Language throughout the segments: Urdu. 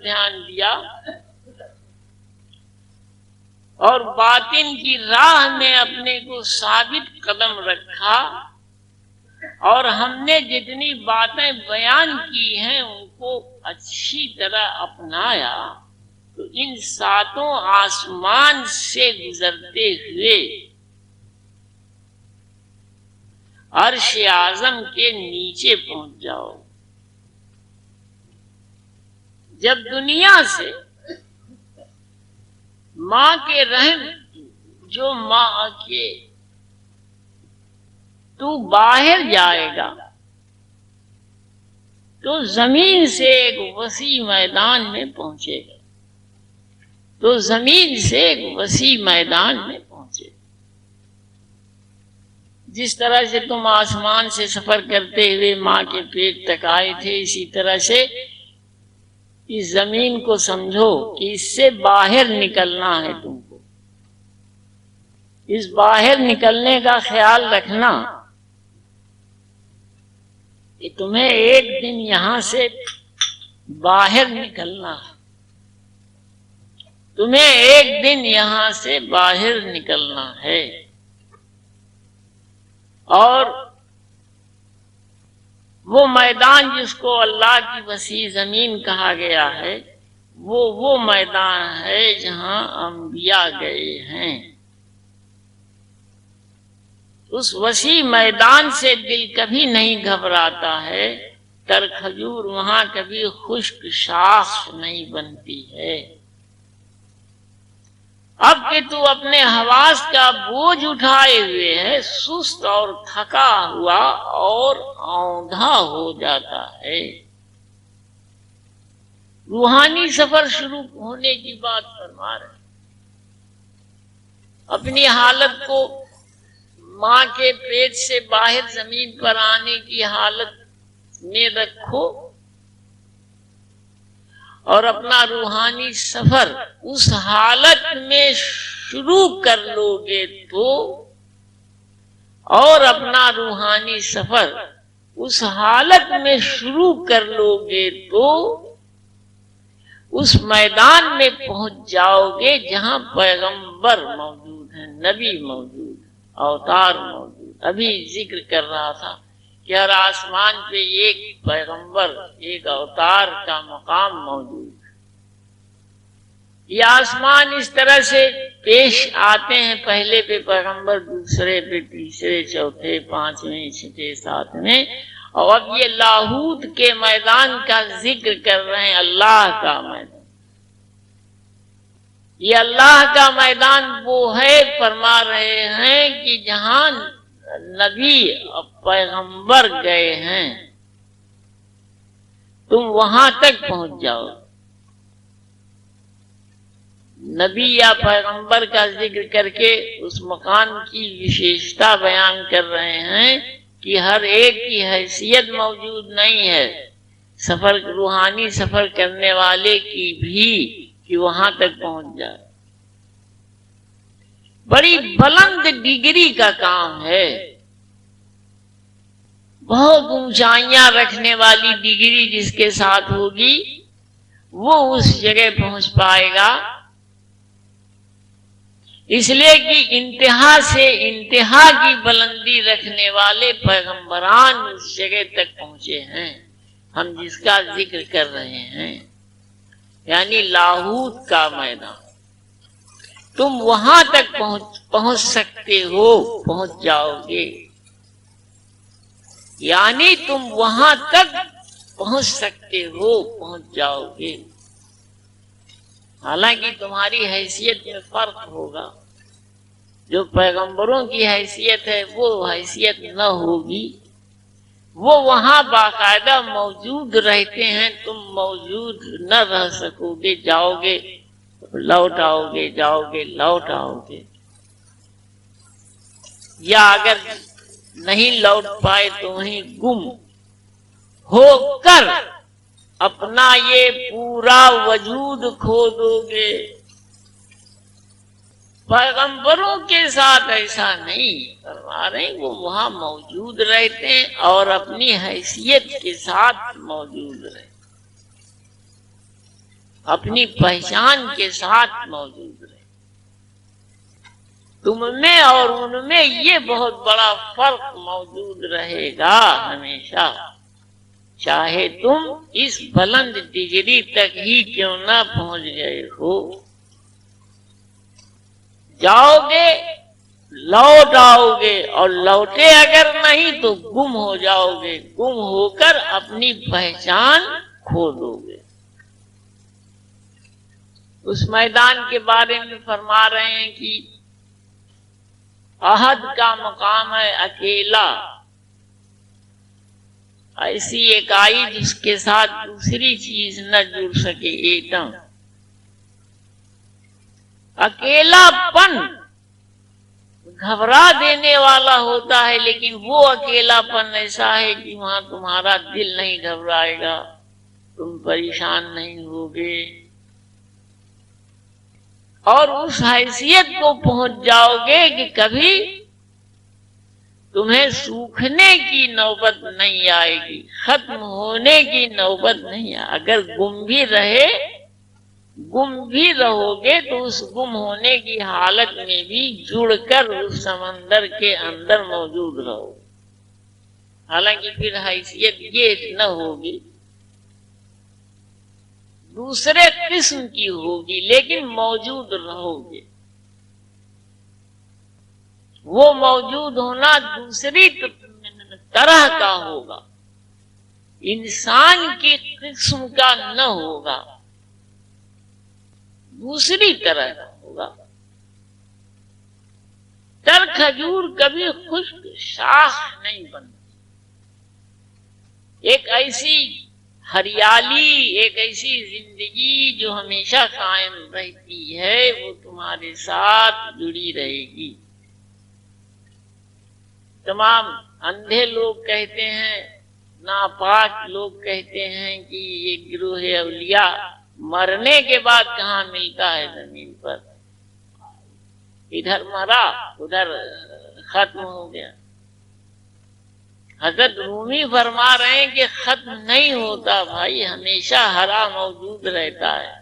دھیان دیا اور باطن کی راہ میں اپنے کو ثابت قدم رکھا، اور ہم نے جتنی باتیں بیان کی ہیں ان کو اچھی طرح اپنایا، تو ان ساتوں آسمان سے گزرتے ہوئے عرش اعظم کے نیچے پہنچ جاؤ۔ جب دنیا سے ماں کے رحم جو ماں کے تو باہر جائے گا تو زمین سے ایک وسیع میدان میں پہنچے گا، تو زمین سے ایک وسیع میدان میں پہنچے گا۔ جس طرح سے تم آسمان سے سفر کرتے ہوئے ماں کے پیٹ تک آئے تھے، اسی طرح سے اس زمین کو سمجھو کہ اس سے باہر نکلنا ہے تم کو۔ اس باہر نکلنے کا خیال رکھنا کہ تمہیں ایک دن یہاں سے باہر نکلنا ہے، تمہیں ایک دن یہاں سے باہر نکلنا ہے، اور وہ میدان جس کو اللہ کی وسیع زمین کہا گیا ہے، وہ میدان ہے جہاں انبیاء گئے ہیں۔ اس وسیع میدان سے دل کبھی نہیں گھبراتا ہے، تر کھجور وہاں کبھی خشک شاخ نہیں بنتی ہے۔ اب کہ تو اپنے حواس کا بوجھ اٹھائے ہوئے ہے، سست اور تھکا ہوا اور اوندھا ہو جاتا ہے۔ روحانی سفر شروع ہونے کی بات فرما رہے ہیں۔ اپنی حالت کو ماں کے پیٹ سے باہر زمین پر آنے کی حالت میں رکھو، اور اپنا روحانی سفر اس حالت میں شروع کر لو گے تو، اور اپنا روحانی سفر اس حالت میں شروع کر لو گے تو اس میدان میں پہنچ جاؤ گے جہاں پیغمبر موجود ہیں، نبی موجود ہیں، اوتار موجود۔ ابھی ذکر کر رہا تھا کہ ہر آسمان پہ ایک پیغمبر، ایک اوتار کا مقام موجود ہے۔ یہ آسمان اس طرح سے پیش آتے ہیں، پہلے پہ پیغمبر، دوسرے پہ تیسرے، چوتھے، پانچویں، چھٹے، ساتویں، اور اب یہ لاہوت کے میدان کا ذکر کر رہے ہیں، اللہ کا میدان۔ یہ اللہ کا میدان وہ ہے، فرما رہے ہیں کہ جہاں نبی اور پیغمبر گئے ہیں، تم وہاں تک پہنچ جاؤ۔ نبی یا پیغمبر کا ذکر کر کے اس مقام کی وشیشتا بیان کر رہے ہیں کہ ہر ایک کی حیثیت موجود نہیں ہے، سفر روحانی سفر کرنے والے کی بھی، کہ وہاں تک پہنچ جائے۔ بڑی بلند ڈگری کا کام ہے، بہت اونچائیاں رکھنے والی ڈگری جس کے ساتھ ہوگی وہ اس جگہ پہنچ پائے گا، اس لیے کہ انتہا سے انتہا کی بلندی رکھنے والے پیغمبران اس جگہ تک پہنچے ہیں ہم جس کا ذکر کر رہے ہیں، یعنی لاہوت کا میدان۔ تم وہاں تک پہنچ سکتے ہو، پہنچ جاؤ گے، یعنی تم وہاں تک پہنچ سکتے ہو، پہنچ جاؤ گے۔ حالانکہ تمہاری حیثیت میں فرق ہوگا، جو پیغمبروں کی حیثیت ہے وہ حیثیت نہ ہوگی، وہ وہاں باقاعدہ موجود رہتے ہیں، تم موجود نہ رہ سکو گے، جاؤ گے لوٹ آؤ گے، جاؤ گے لوٹ آؤ گے، یا اگر نہیں لوٹ پائے تو وہیں گم ہو کر اپنا یہ پورا وجود کھو دو گے۔ پیغمبروں کے ساتھ ایسا نہیں فرما رہے، وہ وہاں موجود رہتے ہیں اور اپنی حیثیت کے ساتھ موجود رہتے ہیں۔ اپنی پہچان کے ساتھ موجود رہے. تم میں اور ان میں یہ بہت بڑا فرق موجود رہے گا ہمیشہ، چاہے تم اس بلند ڈگری تک ہی کیوں نہ پہنچ گئے ہو. جاؤ گے لوٹ آؤ گے، اور لوٹے اگر نہیں تو گم ہو جاؤ گے، گم ہو کر اپنی پہچان کھو دو گے. اس میدان کے بارے میں فرما رہے ہیں کہ احد کا مقام ہے اکیلا، ایسی ایک آئی جس کے ساتھ دوسری چیز نہ جڑ سکے. ایٹم اکیلا پن گھبرا دینے والا ہوتا ہے، لیکن وہ اکیلا پن ایسا ہے کہ وہاں تمہارا دل نہیں گھبرائے گا، تم پریشان نہیں ہوگے، اور اس حیثیت کو پہنچ جاؤ گے کہ کبھی تمہیں سوکھنے کی نوبت نہیں آئے گی، ختم ہونے کی نوبت نہیں آئے. اگر گم بھی رہو گے تو اس گم ہونے کی حالت میں بھی جڑ کر اس سمندر کے اندر موجود رہو. حالانکہ پھر حیثیت یہ نہ ہوگی، دوسرے قسم کی ہوگی، لیکن موجود رہو گے. وہ موجود ہونا دوسری طرح کا ہوگا، انسان کی قسم کا نہ ہوگا، دوسری طرح کا ہوگا. تر کھجور کبھی خشک شاخ نہیں بنتی. ایک ایسی ہریالی، ایک ایسی زندگی جو ہمیشہ قائم رہتی ہے، وہ تمہارے ساتھ جڑی رہے گی. تمام اندھے لوگ کہتے ہیں، ناپاک لوگ کہتے ہیں کہ یہ گروہ اولیاء مرنے کے بعد کہاں ملتا ہے زمین پر، ادھر مرا ادھر ختم ہو گیا. حضرت رومی فرما رہے ہیں کہ ختم نہیں ہوتا بھائی، ہمیشہ ہرا موجود رہتا ہے.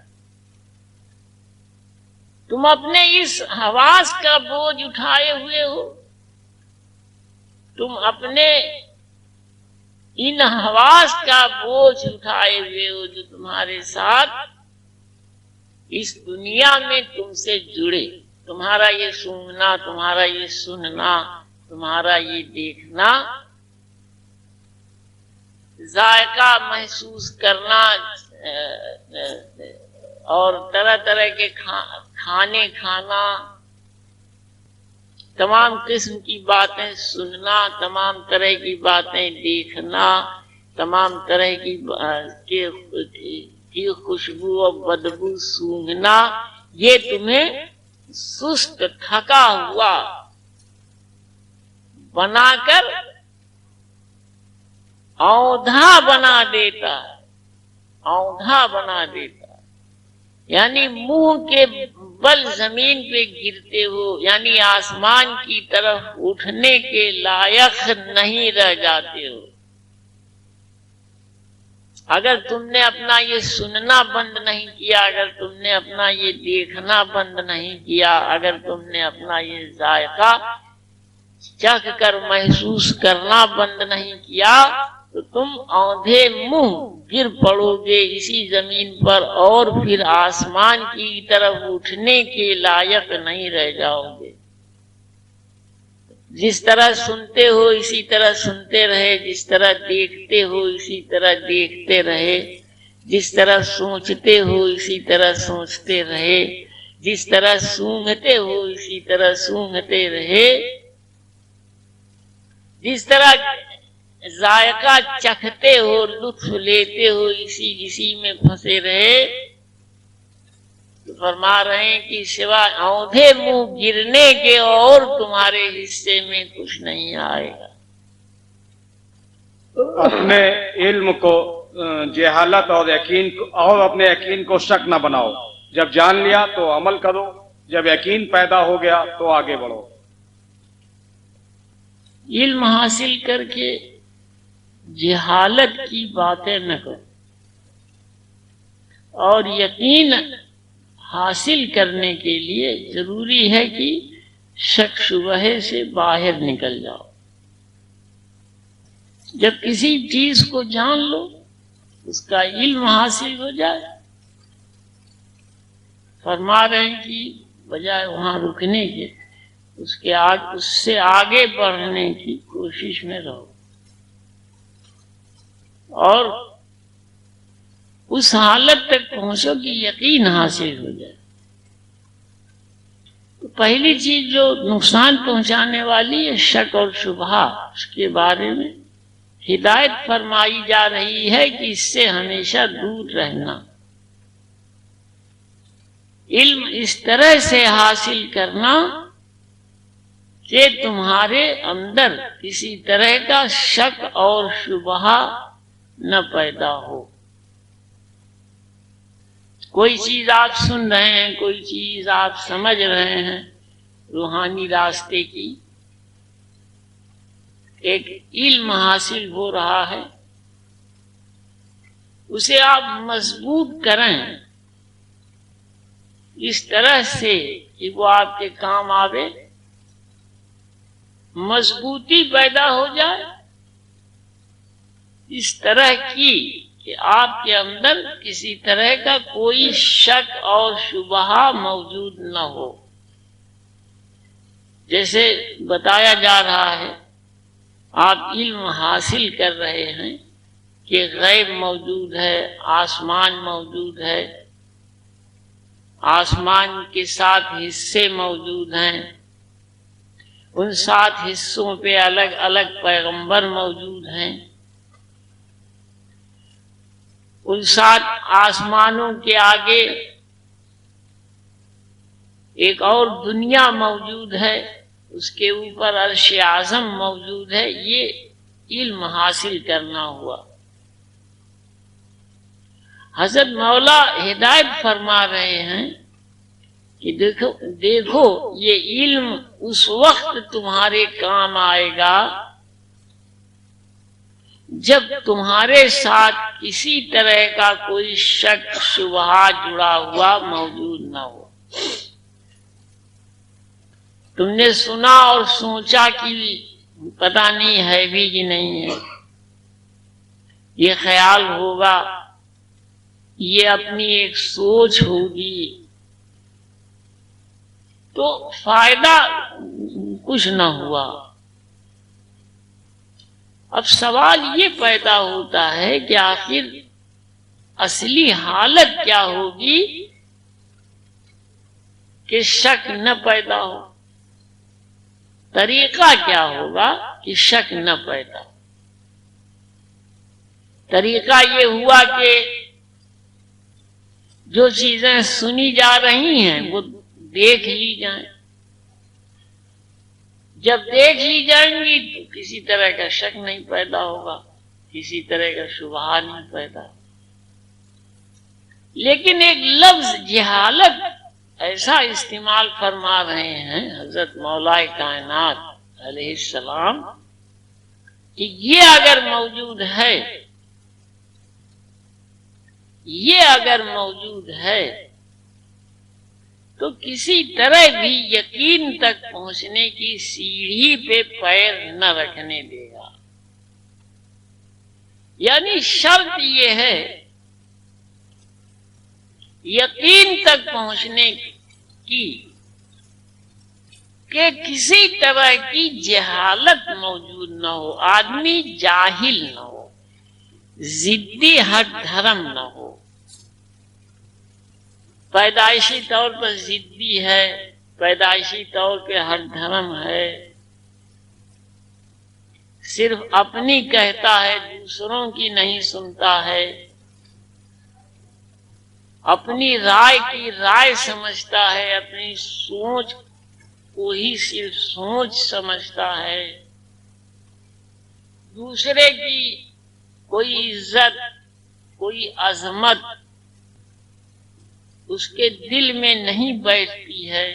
تم اپنے اس حواس کا بوجھ اٹھائے ہوئے ہو، تم اپنے ان حواس کا بوجھ اٹھائے ہوئے ہو جو تمہارے ساتھ اس دنیا میں تم سے جڑے. تمہارا یہ سونگنا، تمہارا یہ سننا، تمہارا یہ دیکھنا، ذائقہ محسوس کرنا، اور طرح طرح کے کھانے کھانا، تمام قسم کی باتیں سننا، تمام طرح کی باتیں دیکھنا، تمام طرح کی خوشبو اور بدبو سونگھنا، یہ تمہیں سست تھکا ہوا بنا کر اوندھا بنا دیتا ہے، اوندھا بنا دیتا ہے. یعنی منہ کے بل زمین پہ گرتے ہو، یعنی آسمان کی طرف اٹھنے کے لائق نہیں رہ جاتے ہو. اگر تم نے اپنا یہ سننا بند نہیں کیا، اگر تم نے اپنا یہ دیکھنا بند نہیں کیا، اگر تم نے اپنا یہ ذائقہ چکھ کر محسوس کرنا بند نہیں کیا، تو تم اوندھے منہ گر پڑو گے اسی زمین پر، اور پھر آسمان کی طرف اٹھنے کے لائق نہیں رہ جاؤ گے. جس طرح سنتے ہو اسی طرح سنتے رہے، جس طرح دیکھتے ہو اسی طرح دیکھتے رہے، جس طرح سوچتے ہو اسی طرح سوچتے رہے، جس طرح سونگھتے ہو اسی طرح سونگھتے رہے، جس طرح ذائقہ چکھتے ہو، لطف لیتے ہو، اسی میں پھنسے رہے. تو فرما رہے ہیں کہ سوا اوندھے منہ گرنے کے اور تمہارے حصے میں کچھ نہیں آئے گا. اپنے علم کو جہالت اور یقین اور اپنے یقین کو شک نہ بناؤ. جب جان لیا تو عمل کرو، جب یقین پیدا ہو گیا تو آگے بڑھو. علم حاصل کر کے جہالت کی باتیں نہ کرو. اور یقین حاصل کرنے کے لیے ضروری ہے کہ شک شبہ سے باہر نکل جاؤ. جب کسی چیز کو جان لو، اس کا علم حاصل ہو جائے، فرما رہے ہیں کہ بجائے وہاں رکنے کے اس سے آگے بڑھنے کی کوشش میں رہو اور اس حالت تک پہنچو کہ یقین حاصل ہو جائے. تو پہلی چیز جو نقصان پہنچانے والی ہے شک اور شبہ، اس کے بارے میں ہدایت فرمائی جا رہی ہے کہ اس سے ہمیشہ دور رہنا. علم اس طرح سے حاصل کرنا کہ تمہارے اندر کسی طرح کا شک اور شبہ نہ پیدا ہو. کوئی چیز آپ سن رہے ہیں، کوئی چیز آپ سمجھ رہے ہیں روحانی راستے کی، ایک علم حاصل ہو رہا ہے، اسے آپ مضبوط کریں اس طرح سے کہ وہ آپ کے کام آوے، مضبوطی پیدا ہو جائے اس طرح کی کہ آپ کے اندر کسی طرح کا کوئی شک اور شبہ موجود نہ ہو. جیسے بتایا جا رہا ہے، آپ علم حاصل کر رہے ہیں کہ غیب موجود ہے، آسمان موجود ہے، آسمان کے 7 حصے موجود ہیں، ان 7 حصوں پہ الگ الگ پیغمبر موجود ہیں، ان 7 آسمانوں کے آگے ایک اور دنیا موجود ہے، اس کے اوپر عرش اعظم موجود ہے. یہ علم حاصل کرنا ہوا. حضرت مولا ہدایت فرما رہے ہیں کہ دیکھو یہ علم اس وقت تمہارے کام آئے گا جب تمہارے ساتھ کسی طرح کا کوئی شک شبہ جڑا ہوا موجود نہ ہو. تم نے سنا اور سوچا کہ پتہ نہیں ہے بھی کہ نہیں ہے، یہ خیال ہوگا، یہ اپنی ایک سوچ ہوگی، تو فائدہ کچھ نہ ہوا. اب سوال یہ پیدا ہوتا ہے کہ آخر اصلی حالت کیا ہوگی کہ شک نہ پیدا ہو؟ طریقہ کیا ہوگا کہ شک نہ پیدا ہو؟ طریقہ یہ ہوا کہ جو چیزیں سنی جا رہی ہیں وہ دیکھ لی جائیں. جب دیکھ لی جائیں گی تو کسی طرح کا شک نہیں پیدا ہوگا، کسی طرح کا شبہ نہیں پیدا ہوگا. لیکن ایک لفظ جہالت ایسا استعمال فرما رہے ہیں حضرت مولا کائنات علیہ السلام کہ یہ اگر موجود ہے، یہ اگر موجود ہے تو کسی طرح بھی یقین تک پہنچنے کی سیڑھی پہ پیر نہ رکھنے دے گا. یعنی شرط یہ ہے یقین تک پہنچنے کی کہ کسی طرح کی جہالت موجود نہ ہو، آدمی جاہل نہ ہو، ضدی ہٹ دھرم نہ ہو. پیدائشی طور پر ضدی ہے، پیدائشی طور پہ ہر دھرم ہے، صرف اپنی کہتا ہے، دوسروں کی نہیں سنتا ہے، اپنی رائے کی رائے سمجھتا ہے، اپنی سوچ کو ہی صرف سوچ سمجھتا ہے، دوسرے کی کوئی عزت کوئی عظمت اس کے دل میں نہیں بیٹھتی ہے.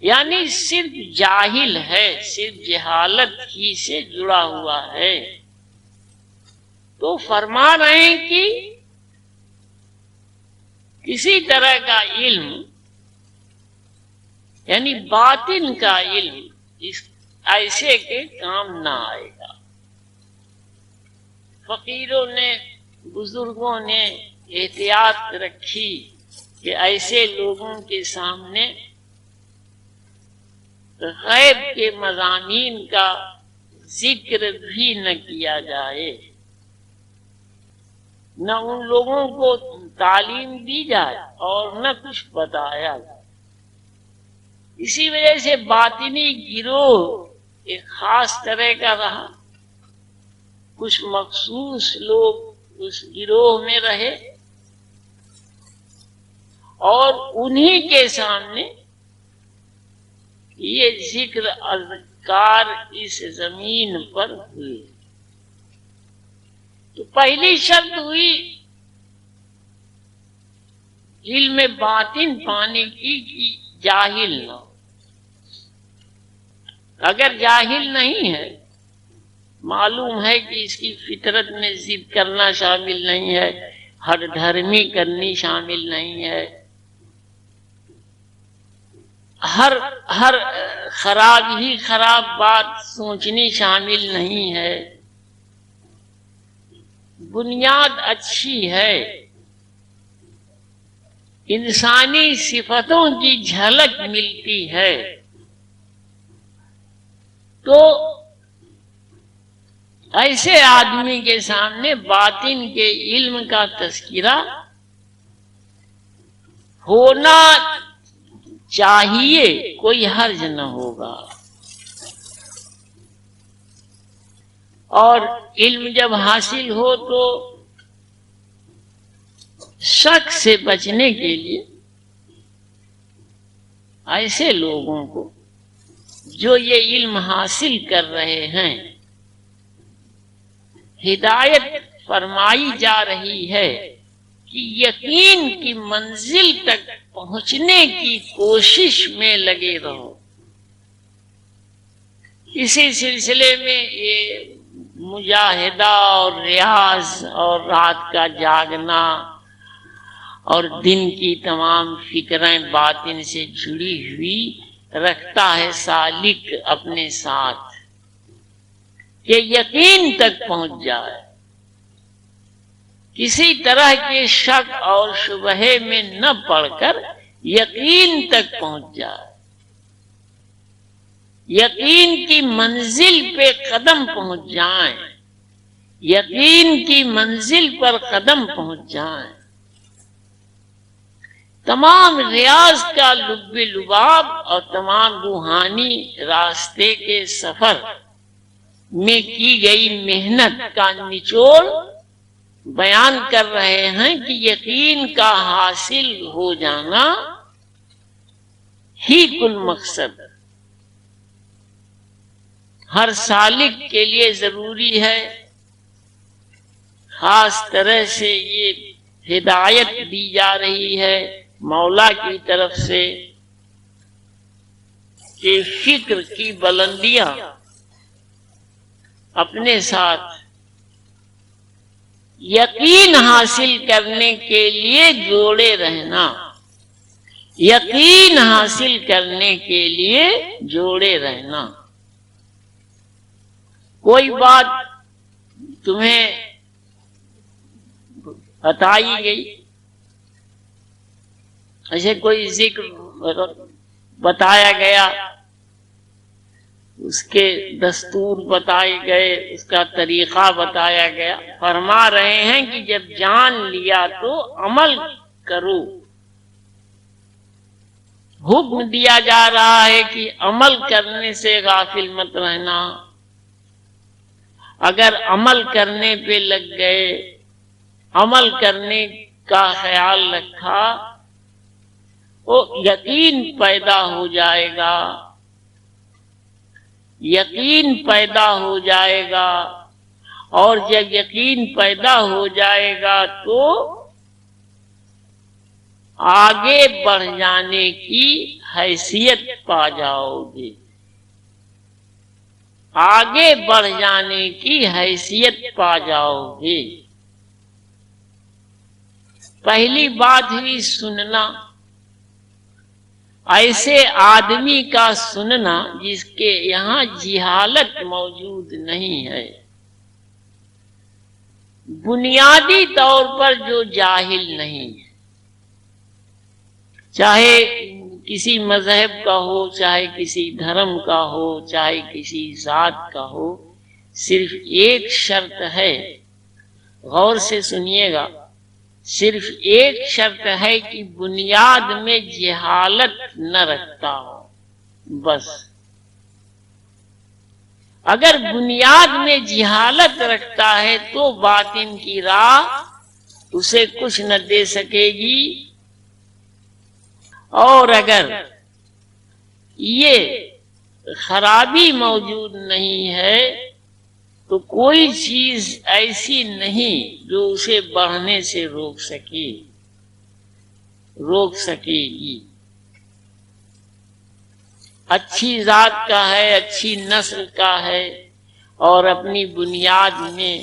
یعنی صرف جاہل ہے، صرف جہالت ہی سے جڑا ہوا ہے. تو فرما رہے ہیں کہ کسی طرح کا علم یعنی باطن کا علم اس ایسے کے کام نہ آئے گا۔ فقیروں نے، بزرگوں نے احتیاط رکھی کہ ایسے لوگوں کے سامنے غیب کے مضامین کا ذکر بھی نہ کیا جائے، نہ ان لوگوں کو تعلیم دی جائے اور نہ کچھ بتایا جائے۔ اسی وجہ سے باطنی گروہ ایک خاص طرح کا رہا، کچھ مخصوص لوگ اس گروہ میں رہے اور انہی کے سامنے یہ ذکر اذکار اس زمین پر ہوئے۔ تو پہلی شرط ہوئی علم باطن پانے کی کہ جاہل نہ ہو۔ اگر جاہل نہیں ہے، معلوم ہے کہ اس کی فطرت میں ضد کرنا شامل نہیں ہے، ہر دھرمی کرنی شامل نہیں ہے، ہر خراب ہی خراب بات سوچنی شامل نہیں ہے، بنیاد اچھی ہے، انسانی صفتوں کی جھلک ملتی ہے، تو ایسے آدمی کے سامنے باطن کے علم کا تذکرہ ہونا چاہیے، کوئی حرج نہ ہوگا۔ اور علم جب حاصل ہو تو شک سے بچنے کے لیے ایسے لوگوں کو جو یہ علم حاصل کر رہے ہیں ہدایت فرمائی جا رہی ہے کہ یقین کی منزل تک پہنچنے کی کوشش میں لگے رہو۔ اسی سلسلے میں یہ مجاہدہ اور ریاض اور رات کا جاگنا اور دن کی تمام فکریں باطن سے جڑی ہوئی رکھتا ہے سالک اپنے ساتھ کہ یقین تک پہنچ جائے، کسی طرح کے شک اور شبہ میں نہ پڑ کر یقین تک پہنچ جائے، یقین کی منزل پہ قدم پہنچ جائیں، یقین کی منزل پر قدم پہنچ جائیں۔ تمام ریاض کا لب لباب اور تمام روحانی راستے کے سفر میں کی گئی محنت کا نچوڑ بیان کر رہے ہیں کہ یقین کا حاصل ہو جانا ہی کل مقصد ہر سالک کے لیے ضروری ہے۔ خاص طرح سے یہ ہدایت دی جا رہی ہے مولا کی طرف سے کہ فکر کی بلندیاں اپنے ساتھ یقین حاصل کرنے کے لیے جوڑے رہنا، یقین حاصل کرنے کے لیے جوڑے رہنا۔ کوئی بات تمہیں بتائی گئی، ایسے کوئی ذکر بتایا گیا، اس کے دستور بتائے گئے، اس کا طریقہ بتایا گیا، فرما رہے ہیں کہ جب جان لیا تو عمل کرو۔ حکم دیا جا رہا ہے کہ عمل کرنے سے غافل مت رہنا۔ اگر عمل کرنے پہ لگ گئے، عمل کرنے کا خیال رکھا، وہ یقین پیدا ہو جائے گا، یقین پیدا ہو جائے گا، اور جب یقین پیدا ہو جائے گا تو آگے بڑھ جانے کی حیثیت پا جاؤ گے، آگے بڑھ جانے کی حیثیت پا جاؤ گے۔ پہلی بات ہوئی سننا، ایسے آدمی کا سننا جس کے یہاں جہالت موجود نہیں ہے، بنیادی طور پر جو جاہل نہیں ہے، چاہے کسی مذہب کا ہو، چاہے کسی دھرم کا ہو، چاہے کسی ذات کا ہو، صرف ایک شرط ہے، غور سے سنیے گا، صرف ایک شرط ہے کہ بنیاد میں جہالت نہ رکھتا ہو، بس۔ اگر بنیاد میں جہالت رکھتا ہے تو باطن کی راہ اسے کچھ نہ دے سکے گی، اور اگر یہ خرابی موجود نہیں ہے تو کوئی چیز ایسی نہیں جو اسے بڑھنے سے روک سکے گی۔ اچھی ذات کا ہے، اچھی نسل کا ہے، اور اپنی بنیاد میں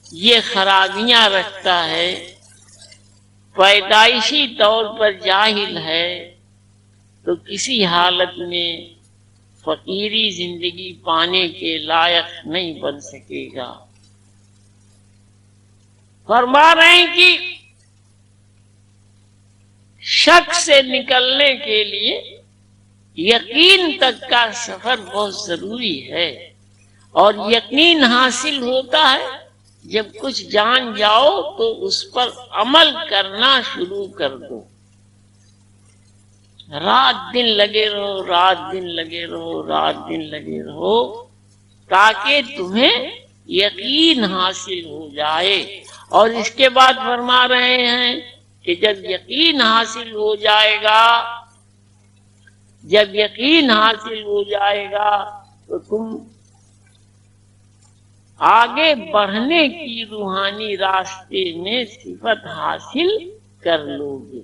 یہ خرابیاں رکھتا ہے، پیدائشی طور پر جاہل ہے، تو کسی حالت میں فقیری زندگی پانے کے لائق نہیں بن سکے گا۔ فرما رہے ہیں کہ شک سے نکلنے کے لیے یقین تک کا سفر بہت ضروری ہے، اور یقین حاصل ہوتا ہے جب کچھ جان جاؤ تو اس پر عمل کرنا شروع کر دو، رات دن لگے رہو، رات دن لگے رہو، رات دن لگے رہو، تاکہ تمہیں یقین حاصل ہو جائے۔ اور اس کے بعد فرما رہے ہیں کہ جب یقین حاصل ہو جائے گا، جب یقین حاصل ہو جائے گا تو تم آگے بڑھنے کی روحانی راستے میں صفت حاصل کر لو گے۔